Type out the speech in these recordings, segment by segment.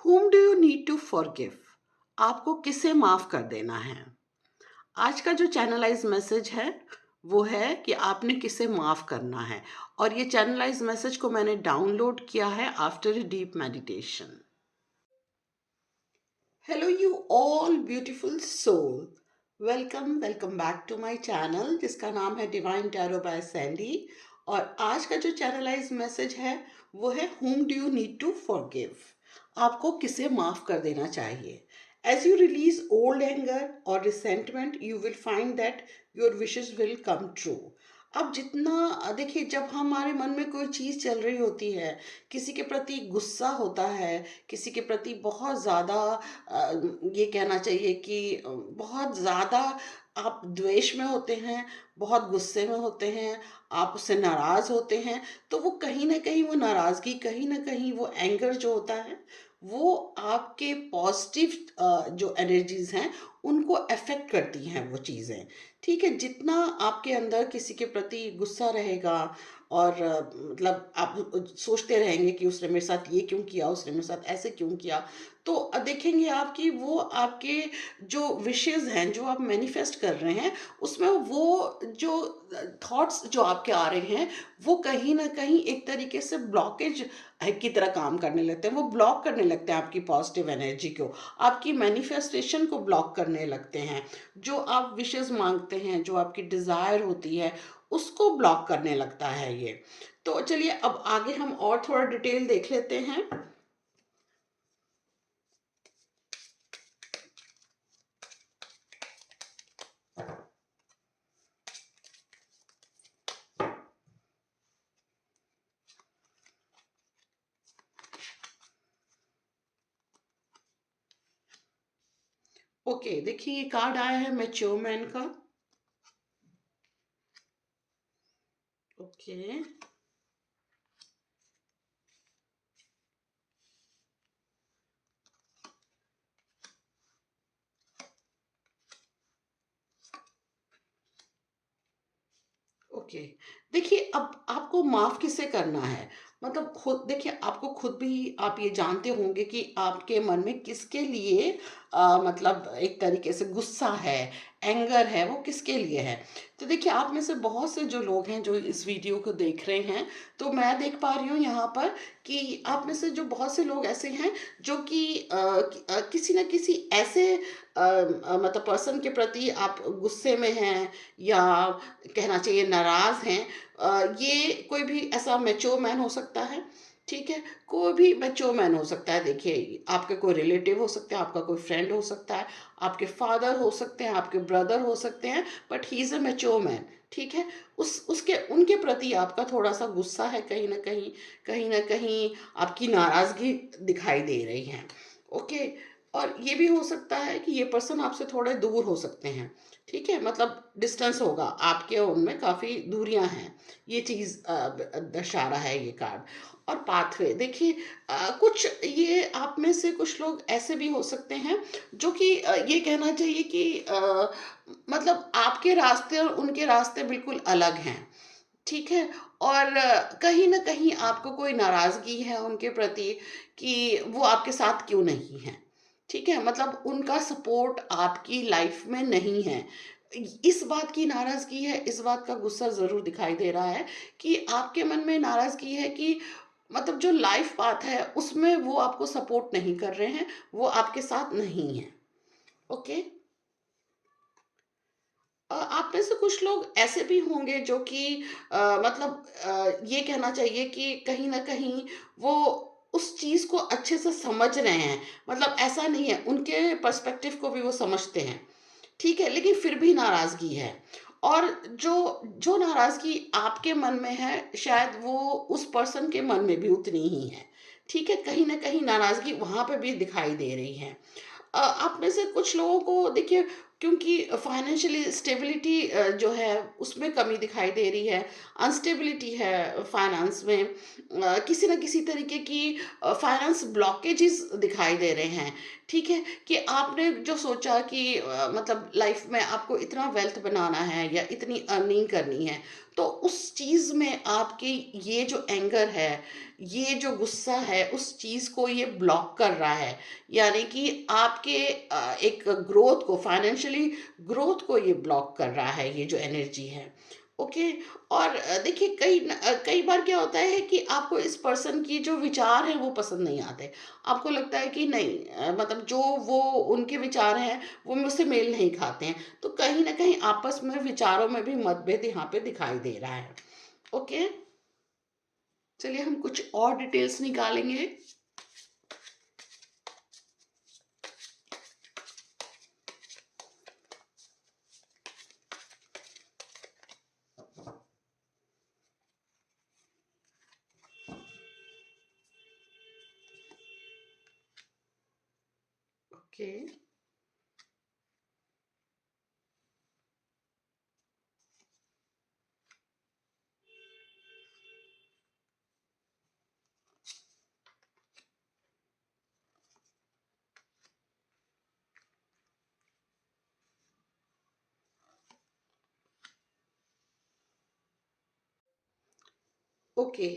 Whom do you need to forgive? आपको किसे माफ कर देना है? आज का जो चैनलाइज मैसेज है वो है कि आपने किसे माफ करना है। और ये चैनलाइज मैसेज को मैंने डाउनलोड किया है after a deep meditation. Hello you all beautiful soul, welcome back to my channel जिसका नाम है डिवाइन टैरो बाय सैंडी। और आज का जो चैनलाइज मैसेज है वो है whom do you need to forgive? आपको किसे माफ कर देना चाहिए? As you release old anger or resentment, you will find that your wishes will come true. अब जितना देखिए, जब हमारे मन में कोई चीज़ चल रही होती है, किसी के प्रति गुस्सा होता है, किसी के प्रति बहुत ज़्यादा ये कहना चाहिए कि बहुत ज़्यादा आप द्वेष में होते हैं, बहुत गुस्से में होते हैं, आप उससे नाराज़ होते हैं, तो वो कहीं न कहीं वो नाराज़गी, कहीं न कहीं वो एंगर जो होता है, वो आपके पॉज़िटिव जो एनर्जीज़ हैं, उनको अफ़ेक्ट करती हैं वो चीज़ें, ठीक है? जितना आपके अंदर किसी के प्रति गुस्सा रहेगा और मतलब आप सोचते रहेंगे कि उसने मेरे साथ ये क्यों किया, उसने मेरे साथ ऐसे क्यों किया, तो देखेंगे आप कि वो आपके जो विशेज़ हैं, जो आप मैनिफेस्ट कर रहे हैं, उसमें वो जो थॉट्स जो आपके आ रहे हैं, वो कहीं न कहीं एक तरीके से ब्लॉकेज की तरह काम करने लगते हैं। वो ब्लॉक करने लगते हैं आपकी पॉज़िटिव एनर्जी को, आपकी मैनिफेस्टेशन को ब्लॉक करने लगते हैं। जो आप विशेज़ माँगते हैं, जो आपकी डिज़ायर होती है, उसको ब्लॉक करने लगता है ये। तो चलिए अब आगे हम और थोड़ा डिटेल देख लेते हैं। ओके, देखिए ये कार्ड आया है मैच्योर मैन का। Okay, okay. देखिए अब आपको माफ़ किसे करना है? मतलब खुद देखिए, आपको खुद भी आप ये जानते होंगे कि आपके मन में किसके लिए मतलब एक तरीके से गुस्सा है, एंगर है, वो किसके लिए है। तो देखिए, आप में से बहुत से जो लोग हैं जो इस वीडियो को देख रहे हैं, तो मैं देख पा रही हूँ यहाँ पर कि आप में से जो बहुत से लोग ऐसे हैं जो कि किसी न किसी ऐसे मतलब पर्सन के प्रति आप गुस्से में हैं, या कहना चाहिए नाराज़ हैं। ये कोई भी ऐसा मैच्योर मैन हो सकता है, ठीक है? कोई भी मैच्योर मैन हो सकता है। देखिए, आपके कोई रिलेटिव हो सकते हैं, आपका कोई फ्रेंड हो सकता है, आपके फादर हो सकते हैं, आपके ब्रदर हो सकते हैं, but he is a mature man, ठीक है? उसके उनके प्रति आपका थोड़ा-सा गुस्सा है, कहीं न कहीं आपकी नाराज़गी दिखाई दे रही है, ओके? और ये भी हो सकता है कि ये पर्सन आपसे थोड़े दूर हो सकते हैं, ठीक है? मतलब डिस्टेंस होगा, आपके और उनमें काफ़ी दूरियाँ हैं। ये चीज़ दर्शा रहा है ये कार्ड। और पाथवे देखिए, कुछ ये आप में से कुछ लोग ऐसे भी हो सकते हैं जो कि ये कहना चाहिए कि मतलब आपके रास्ते और उनके रास्ते बिल्कुल अलग हैं, ठीक है? और कहीं न कहीं आपको कोई नाराज़गी है उनके प्रति कि वो आपके साथ क्यों नहीं हैं, ठीक है? मतलब उनका सपोर्ट आपकी लाइफ़ में नहीं है। इस बात की नाराज़गी है, इस बात का गुस्सा ज़रूर दिखाई दे रहा है कि आपके मन में नाराज़गी है कि मतलब जो लाइफ़ पाथ है उसमें वो आपको सपोर्ट नहीं कर रहे हैं, वो आपके साथ नहीं हैं, ओके? आप में से कुछ लोग ऐसे भी होंगे जो कि मतलब ये कहना चाहिए कि कहीं न कहीं वो उस चीज़ को अच्छे से समझ रहे हैं। मतलब ऐसा नहीं है, उनके पर्सपेक्टिव को भी वो समझते हैं, ठीक है? लेकिन फिर भी नाराज़गी है। और जो नाराज़गी आपके मन में है, शायद वो उस पर्सन के मन में भी उतनी ही है, ठीक है? कहीं न कहीं नाराज़गी वहाँ पे भी दिखाई दे रही है। आप में से कुछ लोगों को देखिए, क्योंकि फाइनेंशियली स्टेबिलिटी जो है उसमें कमी दिखाई दे रही है, अनस्टेबिलिटी है फाइनेंस में, किसी न किसी तरीके की फाइनेंस ब्लॉकेजेस दिखाई दे रहे हैं। ठीक है? कि आपने जो सोचा कि मतलब लाइफ में आपको इतना वेल्थ बनाना है या इतनी अर्निंग करनी है, तो उस चीज़ में आपकी ये जो एंगर है, ये जो गुस्सा है, उस चीज़ को ये ब्लॉक कर रहा है। यानी कि आपके एक ग्रोथ को, फाइनेंशियली ग्रोथ को ये ब्लॉक कर रहा है, ये जो एनर्जी है। ओके। और देखिए कई बार क्या होता है कि आपको इस पर्सन की जो विचार है वो पसंद नहीं आते। आपको लगता है कि नहीं, मतलब जो वो उनके विचार हैं वो मुझसे मेल नहीं खाते हैं, तो कहीं ना कहीं आपस में विचारों में भी मतभेद यहाँ पे दिखाई दे रहा है। ओके। चलिए हम कुछ और डिटेल्स निकालेंगे। Okay. Okay.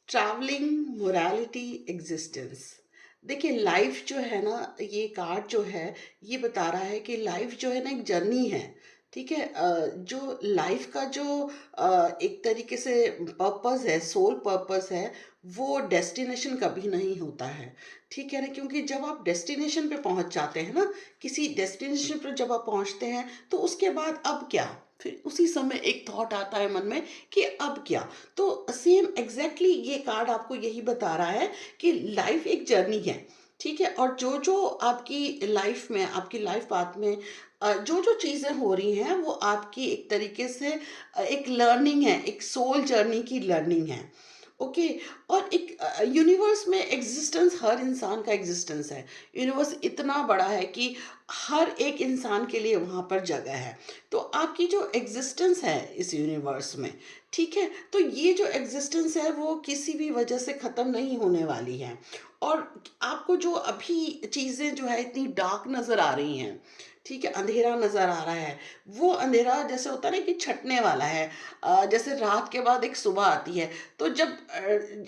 Travelling, morality, existence. देखिए लाइफ जो है ना, ये कार्ड जो है ये बता रहा है कि लाइफ जो है ना एक जर्नी है। ठीक है? जो लाइफ का जो एक तरीके से पर्पस है, सोल पर्पस है, वो डेस्टिनेशन कभी नहीं होता है। ठीक है ना? क्योंकि जब आप डेस्टिनेशन पे पहुंच जाते हैं ना, किसी डेस्टिनेशन पर जब आप पहुंचते हैं, तो उसके बाद अब क्या, फिर उसी समय एक थॉट आता है मन में कि अब क्या। तो सेम एग्जैक्टली ये कार्ड आपको यही बता रहा है कि लाइफ एक जर्नी है। ठीक है? और जो जो आपकी लाइफ में, आपकी लाइफ पाथ में जो जो चीज़ें हो रही हैं वो आपकी एक तरीके से एक लर्निंग है, एक सोल जर्नी की लर्निंग है। ओके। और एक यूनिवर्स में एग्जिस्टेंस, हर इंसान का एग्जिस्टेंस है। यूनिवर्स इतना बड़ा है कि हर एक इंसान के लिए वहाँ पर जगह है। तो आपकी जो एग्जिस्टेंस है इस यूनिवर्स में, ठीक है, तो ये जो एग्जिस्टेंस है वो किसी भी वजह से ख़त्म नहीं होने वाली है। और आपको जो अभी चीज़ें जो है इतनी डार्क नज़र आ रही हैं, ठीक है, अंधेरा नज़र आ रहा है, वो अंधेरा जैसे होता है ना कि छटने वाला है। जैसे रात के बाद एक सुबह आती है, तो जब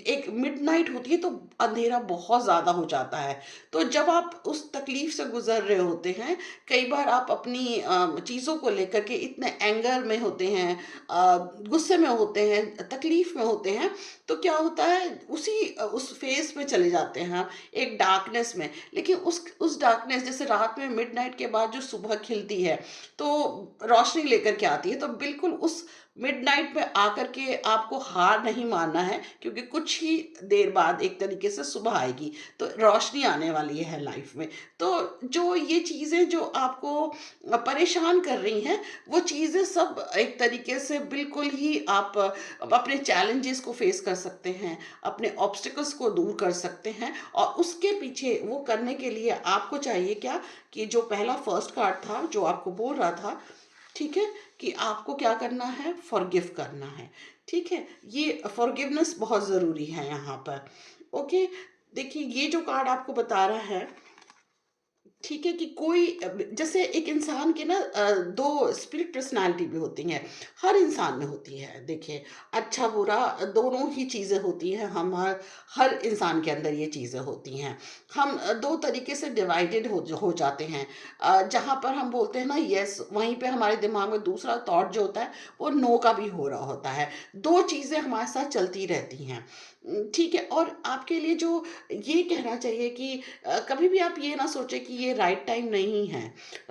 एक मिडनाइट होती है तो अंधेरा बहुत ज़्यादा हो जाता है। तो जब आप उस तकलीफ़ से गुज़र रहे होते हैं, कई बार आप अपनी चीज़ों को लेकर के इतने एंगर में होते हैं, गुस्से में होते हैं, तकलीफ़ में होते हैं, तो क्या होता है उस फ़ेज़ में चले जाते हैं आप, एक डार्कनेस में। लेकिन उस डार्कनेस, जैसे रात में मिडनाइट के बाद जो सुबह खिलती है, तो रोशनी लेकर के आती है, तो बिल्कुल उस मिडनाइट में आकर के आपको हार नहीं मानना है, क्योंकि कुछ ही देर बाद एक तरीके से सुबह आएगी, तो रोशनी आने वाली है लाइफ में। तो जो ये चीज़ें जो आपको परेशान कर रही हैं, वो चीज़ें सब एक तरीके से बिल्कुल ही आप अपने चैलेंजेस को फेस कर सकते हैं, अपने ऑब्स्टिकल्स को दूर कर सकते हैं। और उसके पीछे वो करने के लिए आपको चाहिए क्या, कि जो पहला फर्स्ट कार्ड था जो आपको बोल रहा था, ठीक है, कि आपको क्या करना है, फॉरगिव करना है। ठीक है? ये फॉरगिवनेस बहुत ज़रूरी है यहाँ पर। ओके। देखिए ये जो कार्ड आपको बता रहा है, ठीक है, कि कोई जैसे एक इंसान के ना दो स्प्लिट पर्सनालिटी भी होती हैं, हर इंसान में होती है। देखिए अच्छा बुरा दोनों ही चीज़ें होती हैं, हम हर इंसान के अंदर ये चीज़ें होती हैं। हम दो तरीके से डिवाइडेड हो जाते हैं। जहाँ पर हम बोलते हैं ना यस, वहीं पे हमारे दिमाग में दूसरा थॉट जो होता है वो नो का भी हो रहा होता है। दो चीज़ें हमारे साथ चलती रहती हैं। ठीक है। और आपके लिए जो ये कहना चाहिए कि कभी भी आप ये ना सोचें कि ये राइट टाइम नहीं है।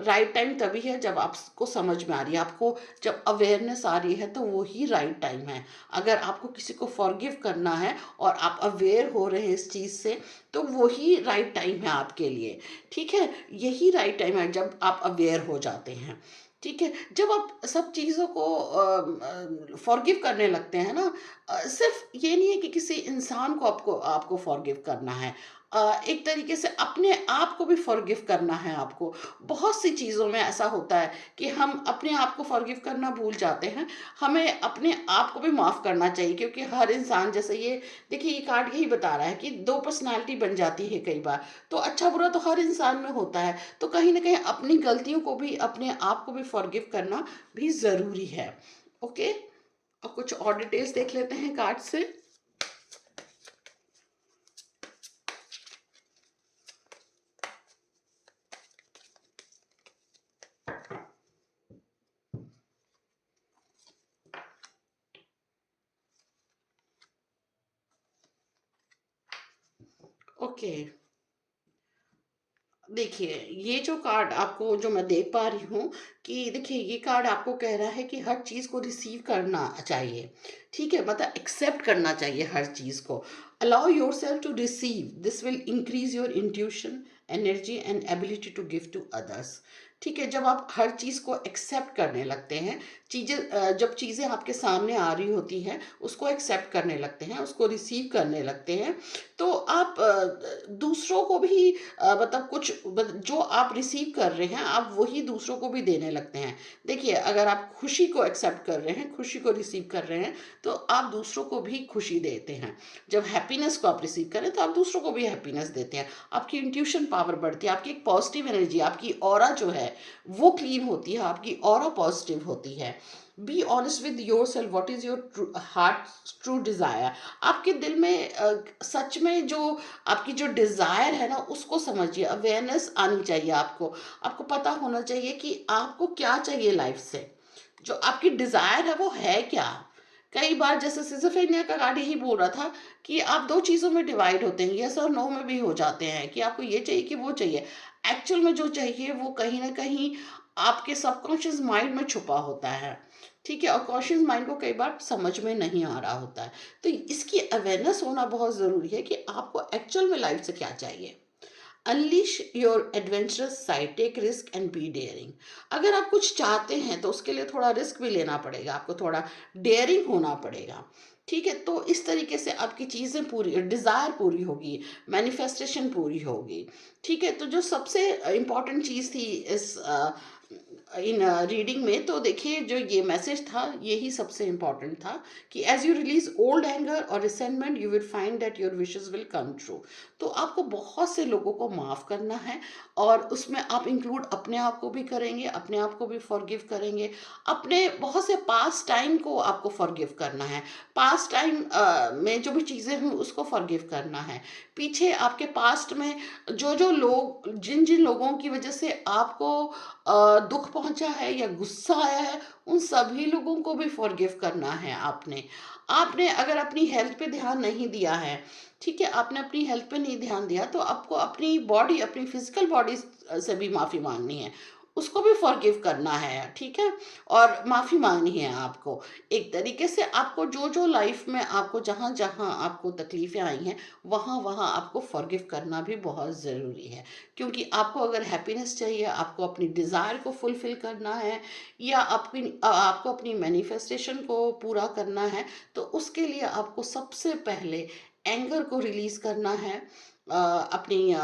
राइट टाइम तभी है जब आपको समझ में आ रही है, आपको जब अवेयरनेस आ रही है, तो वो ही राइट टाइम है। अगर आपको किसी को फॉरगिव करना है और आप अवेयर हो रहे हैं इस चीज़ से, तो वो ही राइट टाइम है आपके लिए। ठीक है? यही राइट टाइम है जब आप अवेयर हो जाते हैं। ठीक है? जब आप सब चीज़ों को फॉरगिव करने लगते हैं ना, सिर्फ ये नहीं है कि किसी इंसान को आपको आपको फॉरगिव करना है, एक तरीके से अपने आप को भी फॉरगिव करना है आपको। बहुत सी चीज़ों में ऐसा होता है कि हम अपने आप को फॉरगिव करना भूल जाते हैं। हमें अपने आप को भी माफ़ करना चाहिए, क्योंकि हर इंसान, जैसे ये देखिए, ये कार्ड यही बता रहा है कि 2 पर्सनैलिटी बन जाती है कई बार। तो अच्छा-बुरा तो हर इंसान में होता है। तो कहीं न कहीं अपनी गलतियों को भी, अपने आप को भी फॉरगिव करना भी ज़रूरी है। ओके? और कुछ और डिटेल्स देख लेते हैं कार्ड से। ओके, देखिए, ये जो कार्ड आपको जो मैं देख पा रही हूँ कि देखिए, ये कार्ड आपको कह रहा है कि हर चीज़ को रिसीव करना चाहिए, ठीक है? मतलब एक्सेप्ट करना चाहिए हर चीज़ को। Allow yourself to receive, this will increase your intuition, energy and ability to give to others. ठीक है? जब आप हर चीज़ को एक्सेप्ट करने लगते हैं, जब चीज़ें आपके सामने आ रही होती हैं, उसको एक्सेप्ट करने लगते हैं, उसको रिसीव करने लगते हैं, तो आप दूसरों को भी मतलब जो आप रिसीव कर रहे हैं, आप वही दूसरों को भी देने लगते हैं। देखिए, अगर आप खुशी को एक्सेप्ट कर रहे हैं, खुशी को रिसीव कर रहे हैं, तो आप दूसरों को भी खुशी देते हैं। जब हैप्पीनेस को आप रिसीव करें, तो आप दूसरों को भी हैप्पीनेस देते हैं। आपकी इंट्यूशन पावर बढ़ती है, आपकी एक पॉजिटिव एनर्जी, आपकी ऑरा जो है, वो क्लीन होती है, आपकी ऑरा पॉजिटिव होती है। Be honest with yourself, what is your heart true desire. आपके दिल में सच में जो आपकी जो डिज़ायर है ना, उसको समझिए। अवेयरनेस आनी चाहिए आपको। आपको पता होना चाहिए कि आपको क्या चाहिए लाइफ से। जो आपकी डिज़ायर है, वो है क्या? कई बार जैसे सिज़ोफ्रेनिया का कार्ड यही बोल रहा था कि आप 2 चीज़ों में डिवाइड होते हैं, येस और नो में भी हो जाते हैं कि आपको ये चाहिए कि वो चाहिए। एक्चुअल में जो चाहिए, वो कहीं न कहीं आपके सबकॉन्शियस माइंड में छुपा होता है। ठीक है? और कॉन्शियस माइंड को कई बार समझ में नहीं आ रहा होता है। तो इसकी अवेयरनेस होना बहुत ज़रूरी है कि आपको एक्चुअल में लाइफ से क्या चाहिए। Unleash your adventurous side, take risk and be daring. अगर आप कुछ चाहते हैं, तो उसके लिए थोड़ा रिस्क भी लेना पड़ेगा, आपको थोड़ा डेयरिंग होना पड़ेगा। ठीक है? तो इस तरीके से आपकी चीज़ें पूरी, डिज़ायर पूरी होगी, मैनिफेस्टेशन पूरी होगी। ठीक है? तो जो सबसे इम्पोर्टेंट चीज़ थी इस इन रीडिंग में, तो देखिए, जो ये मैसेज था, यही सबसे इम्पोर्टेंट था कि as you release old anger और resentment, you will find that your wishes will come true. तो आपको बहुत से लोगों को माफ़ करना है, और उसमें आप इंक्लूड अपने आप को भी करेंगे, अपने आप को भी फॉरगिव करेंगे। अपने बहुत से पास्ट टाइम को आपको फॉरगिव करना है। पास्ट टाइम में जो भी चीज़ें हुई, उसको फॉरगिव करना है। पीछे आपके पास्ट में जो लोग, जिन लोगों की वजह से आपको दुख पहुंचा है या गुस्सा आया है, उन सभी लोगों को भी फॉरगिव करना है आपने। आपने अगर अपनी हेल्थ पे ध्यान नहीं दिया है, ठीक है, आपने अपनी हेल्थ पे नहीं ध्यान दिया, तो आपको अपनी बॉडी, अपनी फिजिकल बॉडी से भी माफ़ी मांगनी है, उसको भी फॉरगिव करना है, ठीक है? और माफ़ी मांगनी है आपको। एक तरीके से आपको जो लाइफ में आपको जहाँ जहाँ आपको तकलीफ़ें आई हैं, वहाँ वहाँ आपको फॉरगिव करना भी बहुत ज़रूरी है। क्योंकि आपको अगर हैप्पीनेस चाहिए, आपको अपनी डिज़ायर को फुलफ़िल करना है, या आपको अपनी मैनिफेस्टेशन को पूरा करना है, तो उसके लिए आपको सबसे पहले एंगर को रिलीज़ करना है। अपनी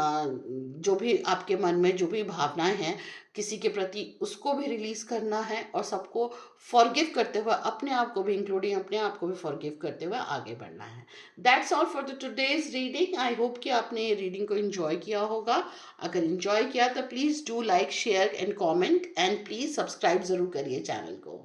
जो भी आपके मन में जो भी भावनाएँ हैं किसी के प्रति, उसको भी रिलीज़ करना है, और सबको फॉरगिव करते हुए, अपने आप को भी इंक्लूडिंग अपने आप को भी फॉरगिव करते हुए आगे बढ़ना है। That's all for the today's reading. I hope कि आपने ये रीडिंग को एन्जॉय किया होगा। अगर एन्जॉय किया, तो please do like, share and comment, and please subscribe ज़रूर करिए चैनल को।